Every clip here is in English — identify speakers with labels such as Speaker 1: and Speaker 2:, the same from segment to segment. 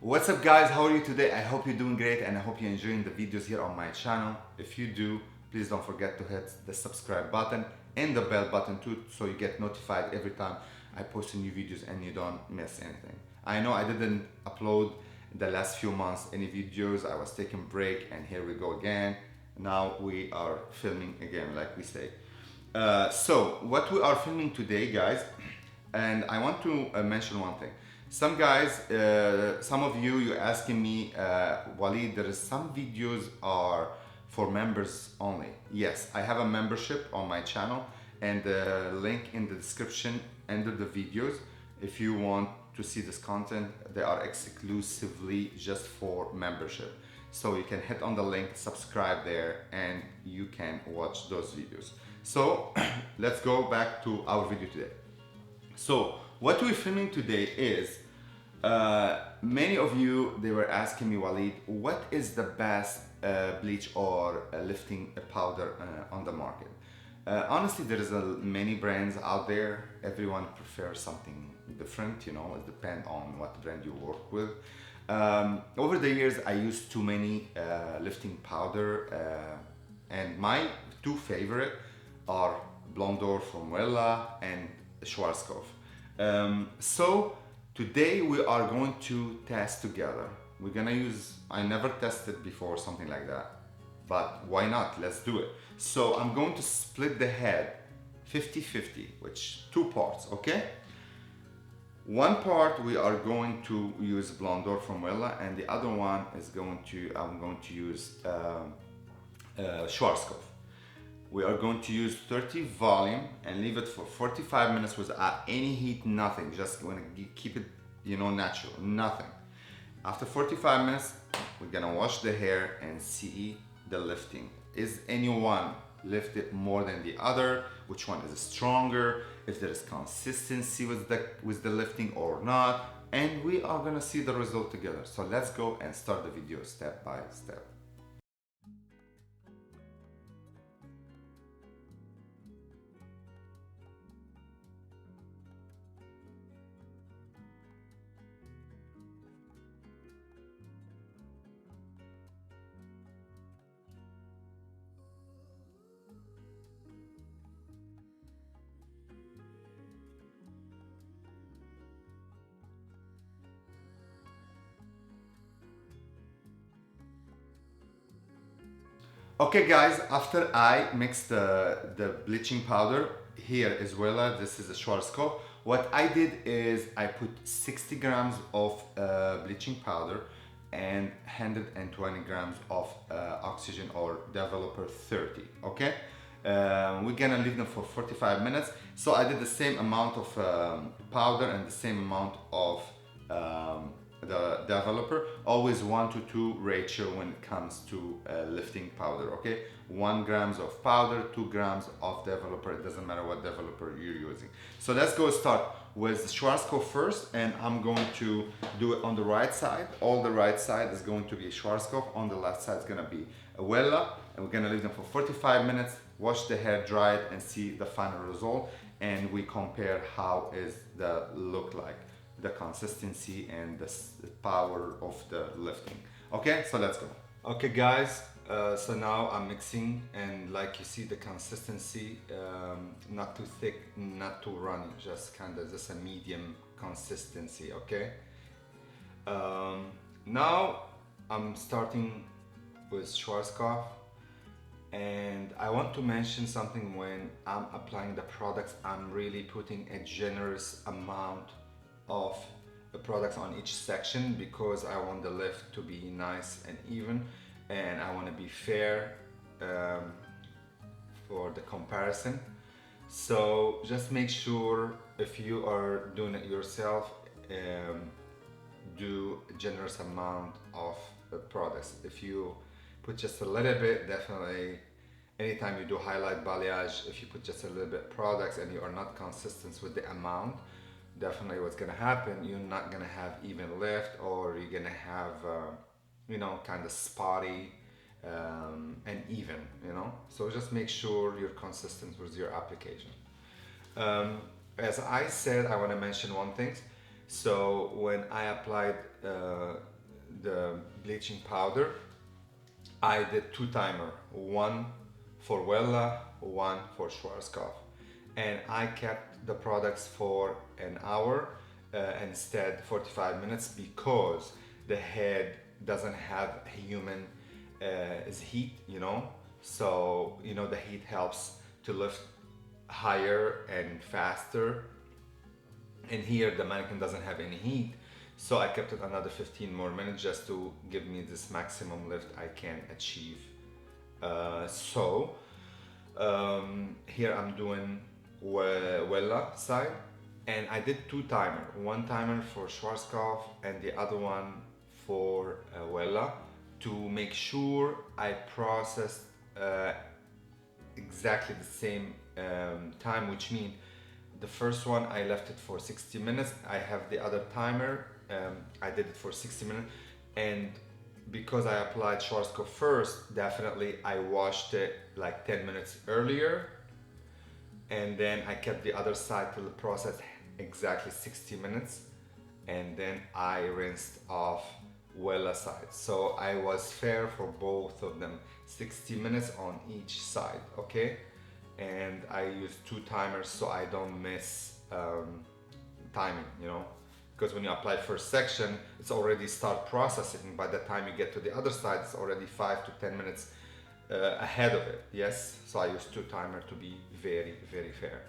Speaker 1: What's up guys, how are you today? I hope you're doing great and I hope you're enjoying the videos here on my channel. If you do, please don't forget to hit the subscribe button and the bell button too, so you get notified every time I post new videos and you don't miss anything. I know I didn't upload the last few months any videos. I was taking a break and here we go again. Now we are filming again, like we say. So what we are filming today guys, and I want to mention one thing. Some guys, some of you're asking me, Waleed, there is some videos are for members only. Yes, I have a membership on my channel and the link in the description under the videos. If you want to see this content, they are exclusively just for membership. So you can hit on the link, subscribe there, and you can watch those videos. So let's go back to our video today. So what we're filming today is, many of you, they were asking me, Waleed, what is the best bleach or lifting powder on the market? Honestly, there is many brands out there. Everyone prefers something different, you know, it depends on what brand you work with. Over the years, I used too many lifting powder, and my two favorite are Blondor from Wella and Schwarzkopf. So today we are going to test together. We're gonna use, I never tested before something like that, but why not? Let's do it. So I'm going to split the head 50-50, which two parts, okay? One part we are going to use Blondor from Wella, and the other one is I'm going to use Schwarzkopf. We are going to use 30 volume and leave it for 45 minutes without any heat, nothing. Just going to keep it, you know, natural, nothing. After 45 minutes, we're gonna wash the hair and see the lifting. Is anyone lifted more than the other? Which one is stronger? If there is consistency with the lifting or not? And we are gonna see the result together. So let's go and start the video step by step. Okay guys, after I mix the bleaching powder, here is Wella, this is a Schwarzkopf. What I did is I put 60 grams of bleaching powder and 120 grams of oxygen or developer 30, okay? We're gonna leave them for 45 minutes. So I did the same amount of powder and the same amount of the developer, always 1-to-2 ratio when it comes to lifting powder, okay? 1 grams of powder, 2 grams of developer, it doesn't matter what developer you're using. So let's go start with Schwarzkopf first, and I'm going to do it on the right side. All the right side is going to be Schwarzkopf, on the left side is gonna be Wella, and we're gonna leave them for 45 minutes, wash the hair, dry it, and see the final result, and we compare how is the look like, the consistency and the power of the lifting. Okay, so let's go. Okay guys, so now I'm mixing, and like you see the consistency, not too thick, not too runny, just kind of just a medium consistency, okay? Now I'm starting with Schwarzkopf, and I want to mention something. When I'm applying the products, I'm really putting a generous amount of the products on each section, because I want the lift to be nice and even, and I want to be fair for the comparison. So just make sure, if you are doing it yourself, do a generous amount of the products. If you put just a little bit, definitely anytime you do highlight balayage, if you put just a little bit products and you are not consistent with the amount, definitely what's gonna happen, you're not gonna have even lift, or you're gonna have you know, kind of spotty and even, you know. So just make sure you're consistent with your application. As I said, I want to mention one thing. So when I applied the bleaching powder, I did 2 timer, one for Wella, one for Schwarzkopf, and I kept the products for an hour instead 45 minutes because the head doesn't have human heat, you know. So you know the heat helps to lift higher and faster, and here the mannequin doesn't have any heat, so I kept it another 15 more minutes just to give me this maximum lift I can achieve. Here I'm doing Wella side, and I did 2 timer, 1 timer for Schwarzkopf and the other one for Wella, to make sure I processed exactly the same time, which means the first one I left it for 60 minutes. I have the other timer, I did it for 60 minutes, and because I applied Schwarzkopf first, definitely I washed it like 10 minutes earlier, and then I kept the other side till the process exactly 60 minutes, and then I rinsed off Wella side. So I was fair for both of them, 60 minutes on each side, okay? And I used 2 timers so I don't miss timing, you know, because when you apply first section, it's already start processing. By the time you get to the other side, it's already 5 to 10 minutes ahead of it. Yes, so I used 2 timer to be very, very fair.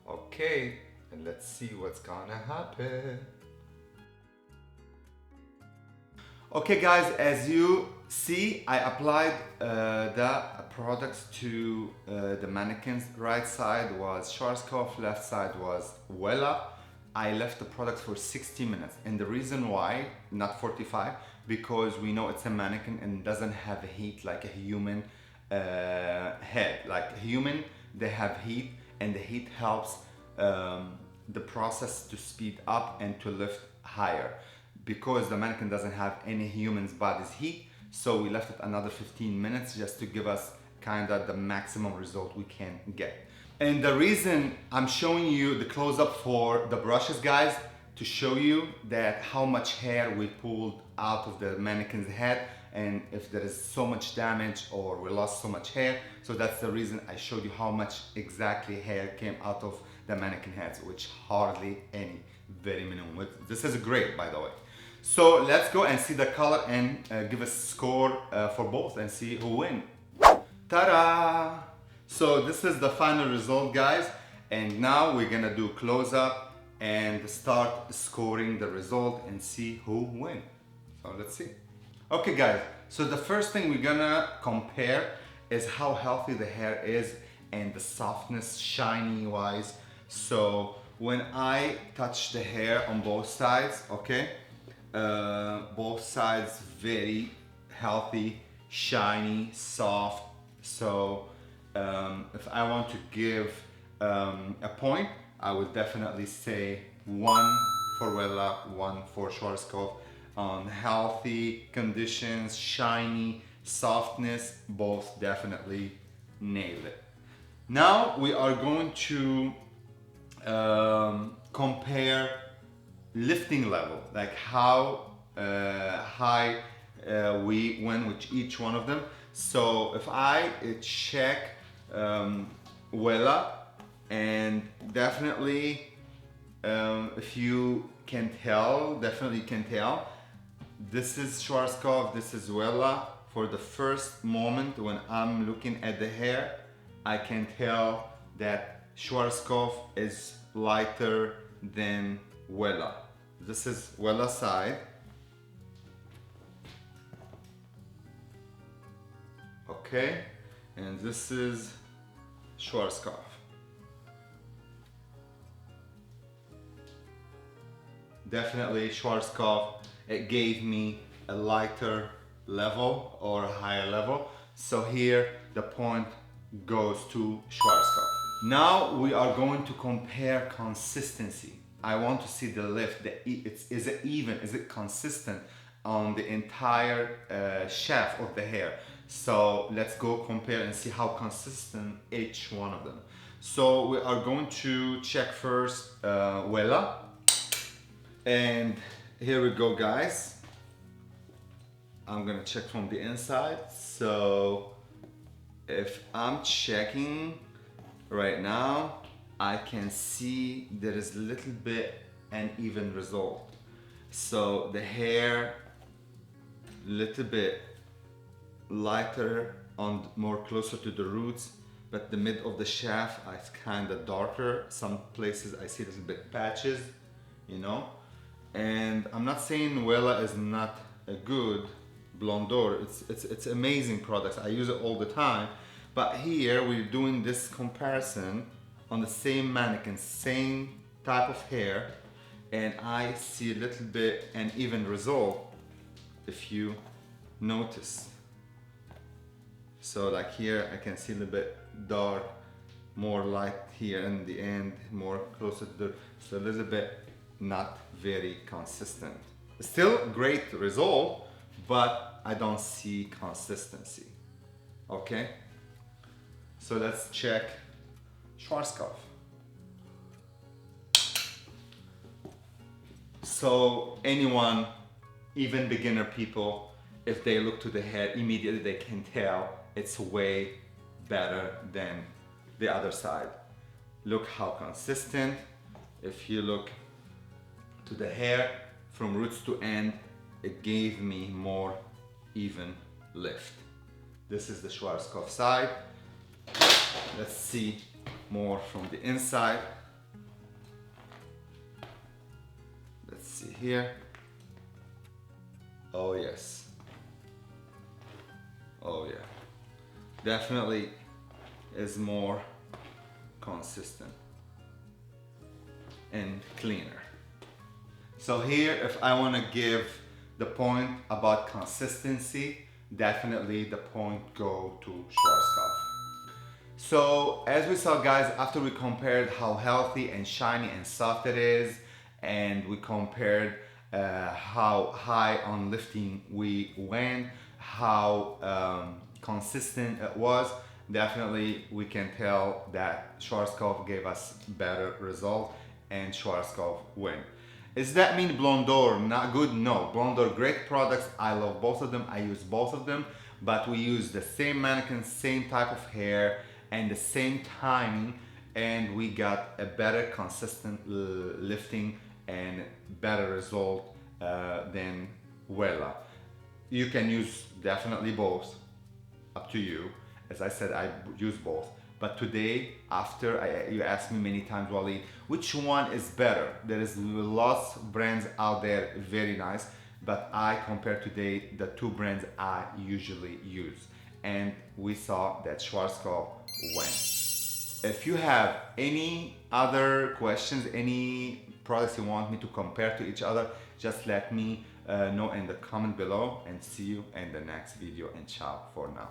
Speaker 1: Okay, and let's see what's gonna happen. Okay guys, as you see, I applied the products to the mannequins. Right side was Schwarzkopf, left side was Wella. I left the product for 60 minutes, and the reason why, not 45, because we know it's a mannequin and doesn't have heat like a human head. Like a human, they have heat, and the heat helps the process to speed up and to lift higher. Because the mannequin doesn't have any human's body's heat, so we left it another 15 minutes just to give us kind of the maximum result we can get. And the reason I'm showing you the close-up for the brushes, guys, to show you that how much hair we pulled out of the mannequin's head, and if there is so much damage or we lost so much hair. So that's the reason I showed you how much exactly hair came out of the mannequin heads, which hardly any, very minimum. This is great, by the way. So let's go and see the color and give a score for both and see who wins. Ta-da! So this is the final result, guys, and now we're gonna do close-up and start scoring the result and see who wins. So let's see. Okay guys, so the first thing we're gonna compare is how healthy the hair is and the softness, shiny wise. So when I touch the hair on both sides, okay, both sides very healthy, shiny, soft. So if I want to give a point, I would definitely say 1 for Wella, 1 for Schwarzkopf. On healthy conditions, shiny, softness, both definitely nailed it. Now we are going to compare lifting level, like how high we went with each one of them. So if I check Wella, and definitely if you can tell, definitely can tell, this is Schwarzkopf, this is Wella. For the first moment when I'm looking at the hair, I can tell that Schwarzkopf is lighter than Wella. This is Wella side. Okay, and this is Schwarzkopf. Definitely Schwarzkopf, it gave me a lighter level or a higher level. So here the point goes to Schwarzkopf. Now we are going to compare consistency. I want to see the lift. Is it even? Is it consistent on the entire shaft of the hair? So let's go compare and see how consistent each one of them. So we are going to check first Wella. And here we go, guys. I'm gonna check from the inside. So if I'm checking right now, I can see there is a little bit uneven result. So the hair little bit lighter on more closer to the roots, but the mid of the shaft is kind of darker. Some places I see a little bit patches, you know. And I'm not saying Wella is not a good blondeur. It's amazing products. I use it all the time. But here we're doing this comparison on the same mannequin, same type of hair, and I see a little bit uneven result if you notice. So like here I can see a little bit dark, more light here in the end, more closer to the, so a little bit not very consistent. Still great result, but I don't see consistency. Okay, so let's check Schwarzkopf. So anyone, even beginner people, if they look to the hair, immediately they can tell it's way better than the other side. Look how consistent. If you look to the hair from roots to end, it gave me more even lift. This is the Schwarzkopf side. Let's see more from the inside. Let's see here. Oh yes. Oh yeah. Definitely is more consistent and cleaner. So here, if I want to give the point about consistency, definitely the point go to Schwarzkopf. So as we saw guys, after we compared how healthy and shiny and soft it is, and we compared how high on lifting we went, how consistent it was, definitely we can tell that Schwarzkopf gave us better result and Schwarzkopf win. Does that mean Blondor not good? No, Blondor great products. I love both of them. I use both of them, but we use the same mannequin, same type of hair, and the same timing, and we got a better consistent lifting and better result than Wella. You can use definitely both, up to you. As I said, I use both. But today, after you asked me many times, Wally, which one is better? There is lots of brands out there, very nice, but I compare today the two brands I usually use. And we saw that Schwarzkopf won. If you have any other questions, any products you want me to compare to each other, just let me know in the comment below, and see you in the next video, and ciao for now.